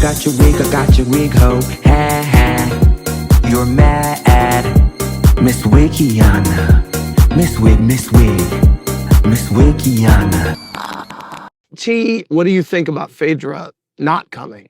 got your wig, ho. Ha ha. You're mad. Miss Wikiana. Miss Wikiana. T, what do you think about Phaedra not coming?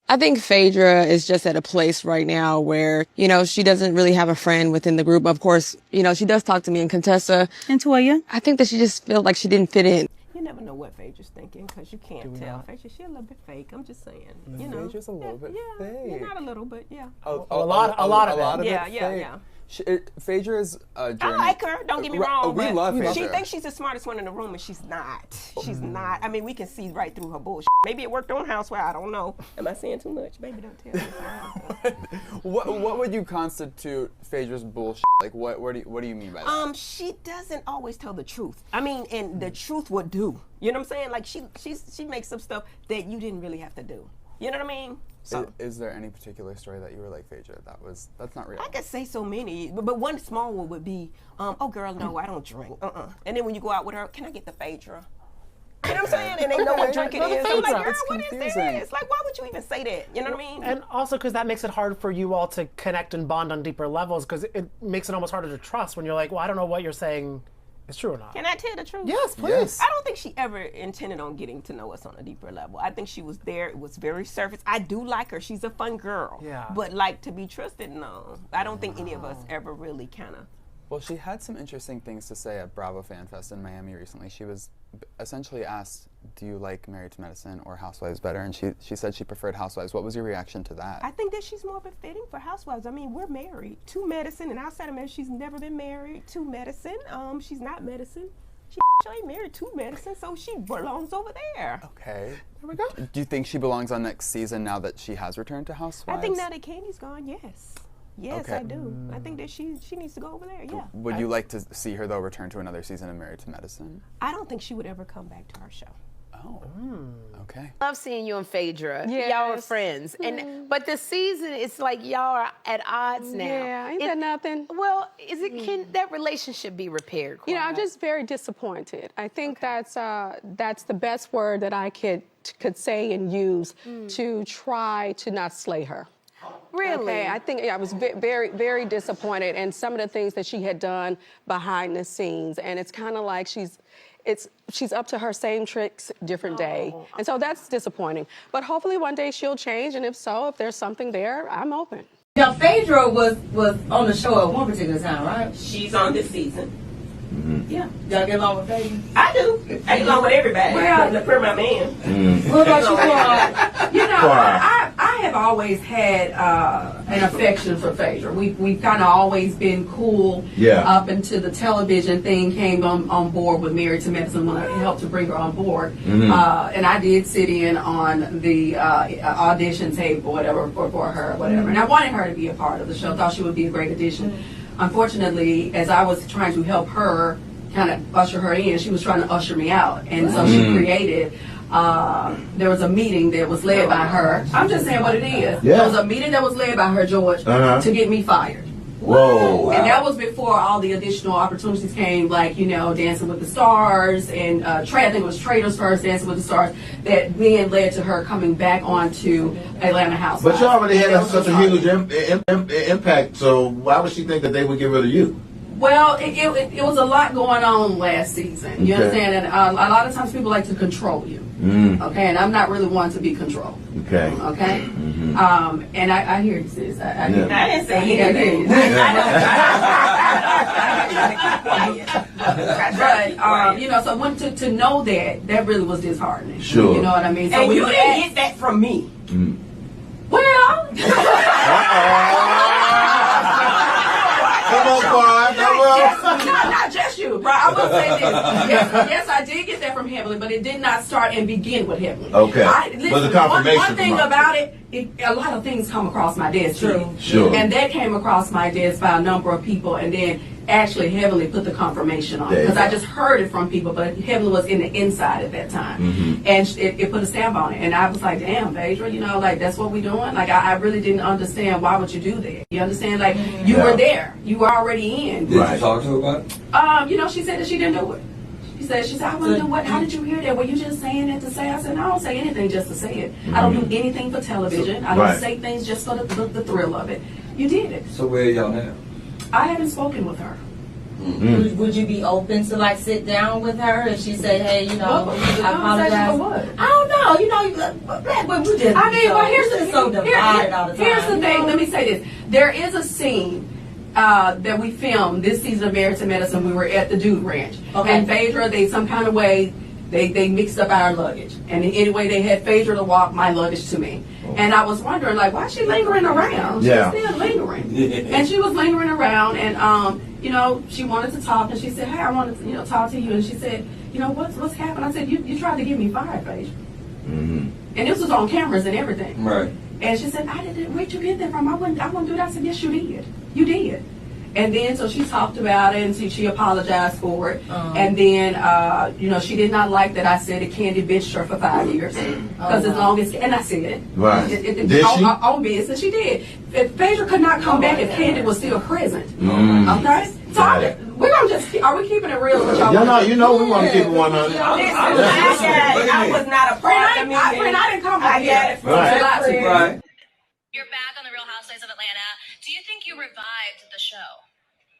I think Phaedra is just at a place right now where, she doesn't really have a friend within the group. Of course, she does talk to me and Contessa. And Toya? I think that she just feels like she didn't fit in. You never know what Phaedra's thinking because you can't tell. Phaedra, she's a little bit fake. I'm just saying. Phaedra's a little bit fake. Yeah, not a little, but yeah. A lot of it. Yeah. Phaedra is a journey. I like her. Don't get me wrong. We love Phaedra. She thinks she's the smartest one in the room, and she's not. She's not. I mean, we can see right through her bullshit. Maybe it worked on Housewives. I don't know. Am I saying too much? Baby, don't tell me. What would you constitute Phaedra's bullshit? Like, what do you mean by that? She doesn't always tell the truth. I mean, and the truth would do. You know what I'm saying? Like, she makes up stuff that you didn't really have to do. You know what I mean? So, is there any particular story that you were like, Phaedra, that's not real? I could say so many, but one small one would be, oh girl, no, I don't drink. And then when you go out with her, can I get the Phaedra? You know what I'm saying? And they know what drinking is. I'm like, girl, what is this? Like, why would you even say that? You know what I mean? And also because that makes it hard for you all to connect and bond on deeper levels because it makes it almost harder to trust when you're like, well, I don't know what you're saying is true or not. Can I tell the truth? Yes, please. Yes. I don't think she ever intended on getting to know us on a deeper level. I think she was there. It was very surface. I do like her. She's a fun girl. Yeah. But like to be trusted, no. I don't think any of us ever really kind of. Well, she had some interesting things to say at Bravo Fan Fest in Miami recently. She was essentially asked, do you like Married to Medicine or Housewives better? And she said she preferred Housewives. What was your reaction to that? I think that she's more befitting for Housewives. I mean, we're married to Medicine, and outside of Medicine, she's never been married to Medicine. She's not Medicine. She ain't married to Medicine, so she belongs over there. Okay. There we go. Do you think she belongs on next season now that she has returned to Housewives? I think now that Candy's gone, yes. Yes, okay. I do. I think that she needs to go over there, yeah. Would you like to see her, though, return to another season of Married to Medicine? I don't think she would ever come back to our show. Oh, okay. Love seeing you and Phaedra. Yes. Y'all are friends. But the season, it's like y'all are at odds now. Yeah, ain't that nothing? Well, can that relationship be repaired? I'm just very disappointed. I think that's the best word that I could say and use to try to not slay her. Really? Okay, I think I was very, very disappointed in some of the things that she had done behind the scenes, and it's kind of like she's up to her same tricks, different day, and so that's disappointing. But hopefully one day she'll change, and if so, if there's something there, I'm open. Now, Phaedra was on the show at one particular time, right? She's on this season. Yeah. Y'all get along with Phaedra? I do. I get along with everybody. Well, for my man. What about you? I have always had an affection for Phaedra. We've kind of always been cool up until the television thing came on board with Married to Medicine when I helped to bring her on board. And I did sit in on the audition tape or whatever for her or whatever. And I wanted her to be a part of the show. Thought she would be a great addition. Unfortunately, as I was trying to help her kind of usher her in, she was trying to usher me out. And so she created, there was a meeting that was led by her. I'm just saying what it is. Yeah. There was a meeting that was led by her, George, to get me fired. Whoa. Wow. And that was before all the additional opportunities came, like, Dancing with the Stars and I think it was Traders First, Dancing with the Stars, that then led to her coming back onto Atlanta House. But you already had such a huge impact, so why would she think that they would get rid of you? Well, it was a lot going on last season. You understand? And a lot of times people like to control you. Okay, and I'm not really one to be controlled. Okay. Okay. And I hear you, sis. I didn't say anything. But so when to know that really was disheartening. Sure. You know what I mean? So and you didn't get that from me. Well. Come on, Not just you, bro. I will say this. Yes, I did get that from Heavenly, but it did not start and begin with Heavenly. Okay. Listen, was a confirmation. One thing about it, a lot of things come across my desk. True. Sure. And that came across my desk by a number of people, and then actually Heavenly put the confirmation on it. Because I just heard it from people, but Heavenly was in the inside at that time. And it put a stamp on it. And I was like, damn, Phaedra, that's what we doing? Like, I really didn't understand why would you do that. You understand? Like, you were there. You were already in. Did you talk to her about it? She said that she didn't do it. She said, I want to do what? How did you hear that? Were you just saying it to say? I said, no, I don't say anything just to say it. I don't do anything for television. I don't say things just for the thrill of it. You did it. So where are y'all now? I haven't spoken with her. Would you be open to like sit down with her if she said, hey, you know, I apologize? For what? I don't know. You know, black women, we just here's so divided all the time. Here's the thing. Let me say this. There is a scene that we filmed this season of Married to Medicine. We were at the Dude Ranch. Okay. And Phaedra, they some kind of way, they mixed up our luggage. And anyway, they had Phaedra to walk my luggage to me. And I was wondering, like, why is she lingering around? She's still lingering. And she was lingering around, and, you know, she wanted to talk, and she said, hey, I wanted to, you know, talk to you. And she said, you know, what's happened? I said, you tried to get me fired, Phaedra. And this was on cameras and everything. Right. And she said, where'd you get that from? I wouldn't do that. I said, yes, you did. You did. And then, so she talked about it, and she apologized for it. And then, you know, she did not like that I said that Candy bitched her for 5 years. Because as long as, and I said it. Right. Did she? On business, she did. If Phaedra could not come back if Candy was still present. Okay? So we're going to just, are we keeping it real with y'all? You know we want to keep it 100. I was not a part of the meeting. I didn't come back here. Right. You're back on the Real Housewives of Atlanta. Do you think you revived the show?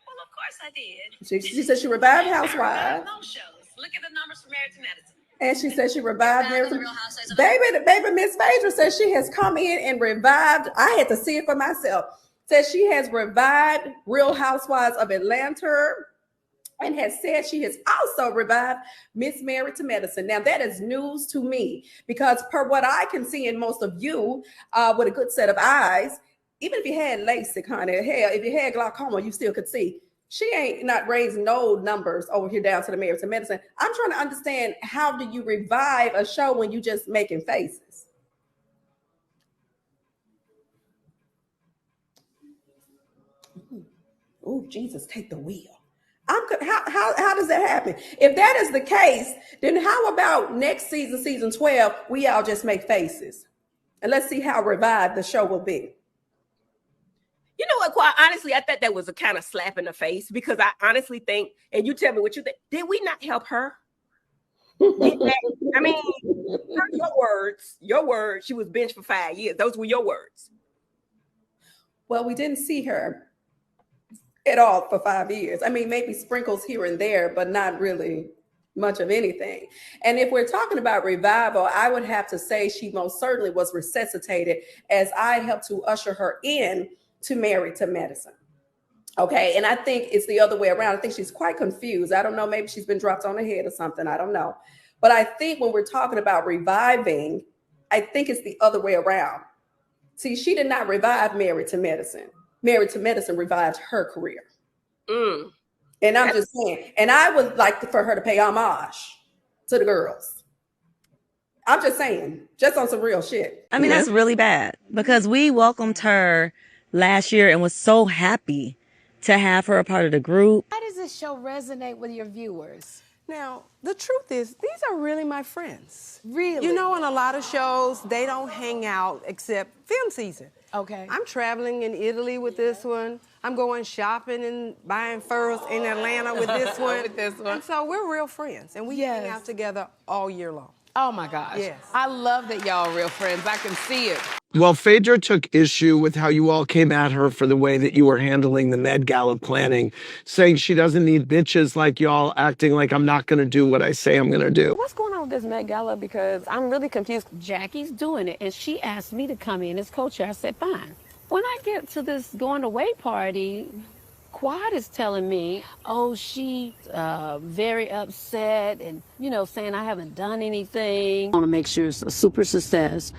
Well, of course I did. She said she revived Housewives. Most shows. Look at the numbers for Married to Medicine. And she said she revived Married to Medicine. Baby, Miss Phaedra says she has come in and revived. I had to see it for myself. Says she has revived Real Housewives of Atlanta, and has said she has also revived Miss Married to Medicine. Now, that is news to me, because per what I can see in most of you with a good set of eyes, even if you had LASIK, honey, hell, if you had glaucoma, you still could see. She ain't not raising no numbers over here down to the Married to Medicine. I'm trying to understand, how do you revive a show when you just making faces? Oh, Jesus, take the wheel. How does that happen? If that is the case, then how about next season, season 12, we all just make faces? And let's see how revived the show will be. You know what, quite honestly, I thought that was a kind of slap in the face, because I honestly think, and you tell me what you think, did we not help her? I mean, your words, she was benched for 5 years. Those were your words. Well, we didn't see her at all for 5 years. I mean, maybe sprinkles here and there, but not really much of anything. And if we're talking about revival, I would have to say she most certainly was resuscitated as I helped to usher her in to Married to Medicine. Okay, and I think it's the other way around. I think she's quite confused. I don't know, maybe she's been dropped on her head or something. I don't know. But I think when we're talking about reviving, I think it's the other way around. See, she did not revive Married to Medicine. Married to Medicine revived her career. And I'm just saying, and I would like for her to pay homage to the girls. I'm just saying, just on some real shit. I mean, that's really bad, because we welcomed her last year and was so happy to have her a part of the group. How does this show resonate with your viewers? Now, the truth is, these are really my friends. Really? You know, in a lot of shows, they don't hang out except film season. Okay. I'm traveling in Italy with this one. I'm going shopping and buying furs in Atlanta with this one. And so we're real friends, and we hang out together all year long. Oh, my gosh. Yes. I love that y'all are real friends. I can see it. Well, Phaedra took issue with how you all came at her for the way that you were handling the Med Gala planning, saying she doesn't need bitches like y'all acting like I'm not going to do what I say I'm going to do. What's going on with this Met Gala? Because I'm really confused. Jackie's doing it, and she asked me to come in as co-chair. I said, fine. When I get to this going away party, Quad is telling me, oh, she's very upset and, you know, saying I haven't done anything. I want to make sure it's a super success.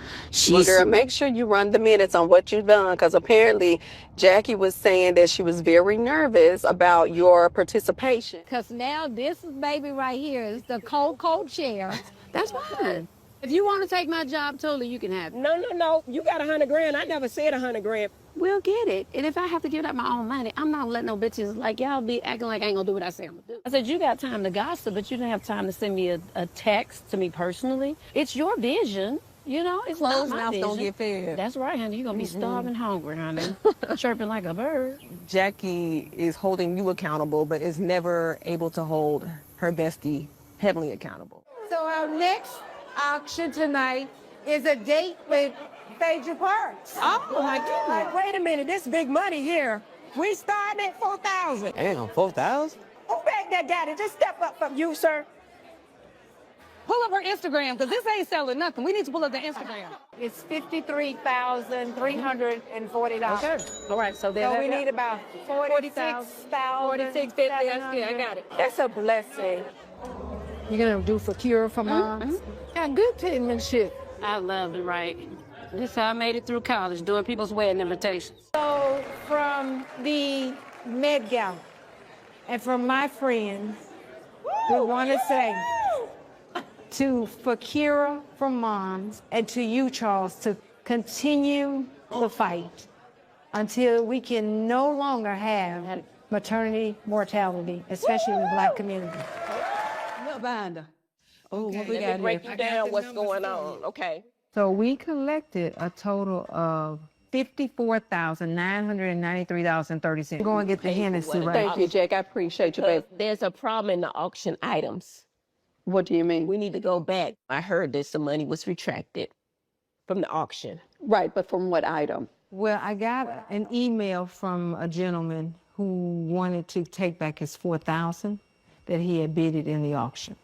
Well, girl, make sure you run the minutes on what you've done, because apparently Jackie was saying that she was very nervous about your participation. Because now this baby right here is the co-chair. That's fine. If you want to take my job, totally, you can have it. No. You got $100,000. I never said $100,000. We'll get it. And if I have to give up my own money, I'm not letting no bitches like y'all be acting like I ain't gonna do what I say I'm gonna do. I said, you got time to gossip, but you didn't have time to send me a text to me personally. It's your vision. You know, it's Closed not my mouths vision. don't get fed. That's right, honey. You're gonna be starving hungry, honey. Chirping like a bird. Jackie is holding you accountable, but is never able to hold her bestie heavily accountable. So our next auction tonight is a date with Phaedra Parks. Oh, my goodness. Wait a minute, this big money here. We starting at $4,000. Damn, 4,000? Who back that got it? Just step up from you, sir. Pull up her Instagram, because this ain't selling nothing. We need to pull up the Instagram. It's $53,340. Okay. All right, so then we need about 46,000. 4650. I got it. That's a blessing. You're gonna do for cure for moms? Got good penmanship. I love to write. This is how I made it through college, doing people's wedding invitations. So from the Med Gala and from my friends, we want to say to Fakira from Moms and to you, Charles, to continue the fight until we can no longer have maternity mortality, especially in the Black community. Look behind her. Oh, what we Let got me break here? you down what's going on, okay? So we collected a total of $54,993.30. We're going to get the Hennessy right. Thank you, Jack. I appreciate you, babe. There's a problem in the auction items. What do you mean? We need to go back. I heard that some money was retracted from the auction. Right, but from what item? Well, I got an email from a gentleman who wanted to take back his $4,000 that he had bidded in the auction.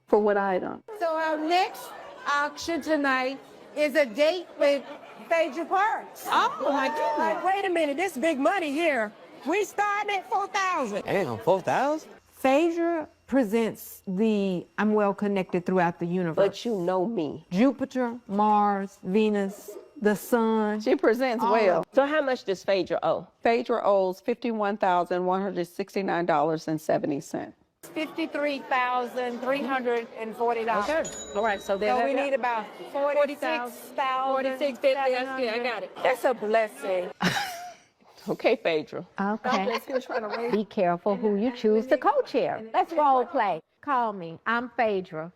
For what item? So our next auction tonight is a date with Phaedra Parks. Oh, my goodness. Wait a minute, this big money here. We starting at $4,000. Damn, 4,000? Phaedra presents the I'm well connected throughout the universe. But you know me. Jupiter, Mars, Venus, the sun. She presents well. So how much does Phaedra owe? Phaedra owes $51,169.70. $53,340. Okay. All right, so then we need about 46,000. 4650. I got it. That's a blessing. Okay, Phaedra. Okay. Be careful who you choose to co-chair. Let's role play. Call me. I'm Phaedra.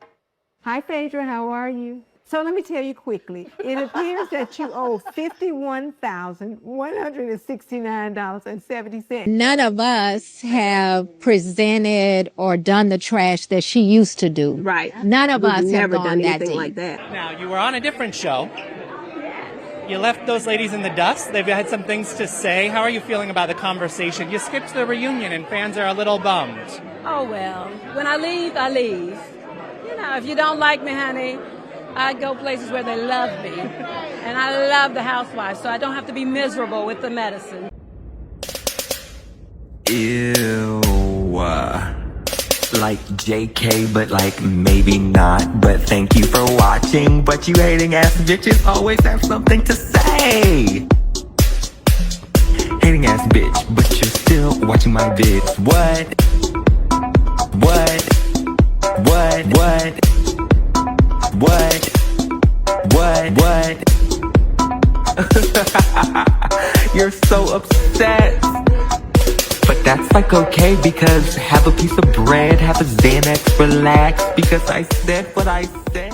Hi, Phaedra. How are you? So let me tell you quickly. It appears that you owe $51,169.70. None of us have presented or done the trash that she used to do. Right. None of us have Never gone done that anything deep. like that. Now, you were on a different show. You left those ladies in the dust. They've had some things to say. How are you feeling about the conversation? You skipped the reunion and fans are a little bummed. Oh, well, when I leave, I leave. You know, if you don't like me, honey, I go places where they love me. And I love the housewives, so I don't have to be miserable with the medicine. Ew. Like JK, but like maybe not. But thank you for watching. But you hating ass bitches always have something to say. Hating ass bitch, but you're still watching my vids. What? You're so upset. But that's like okay, because have a piece of bread, have a Xanax, relax, because I said what I said.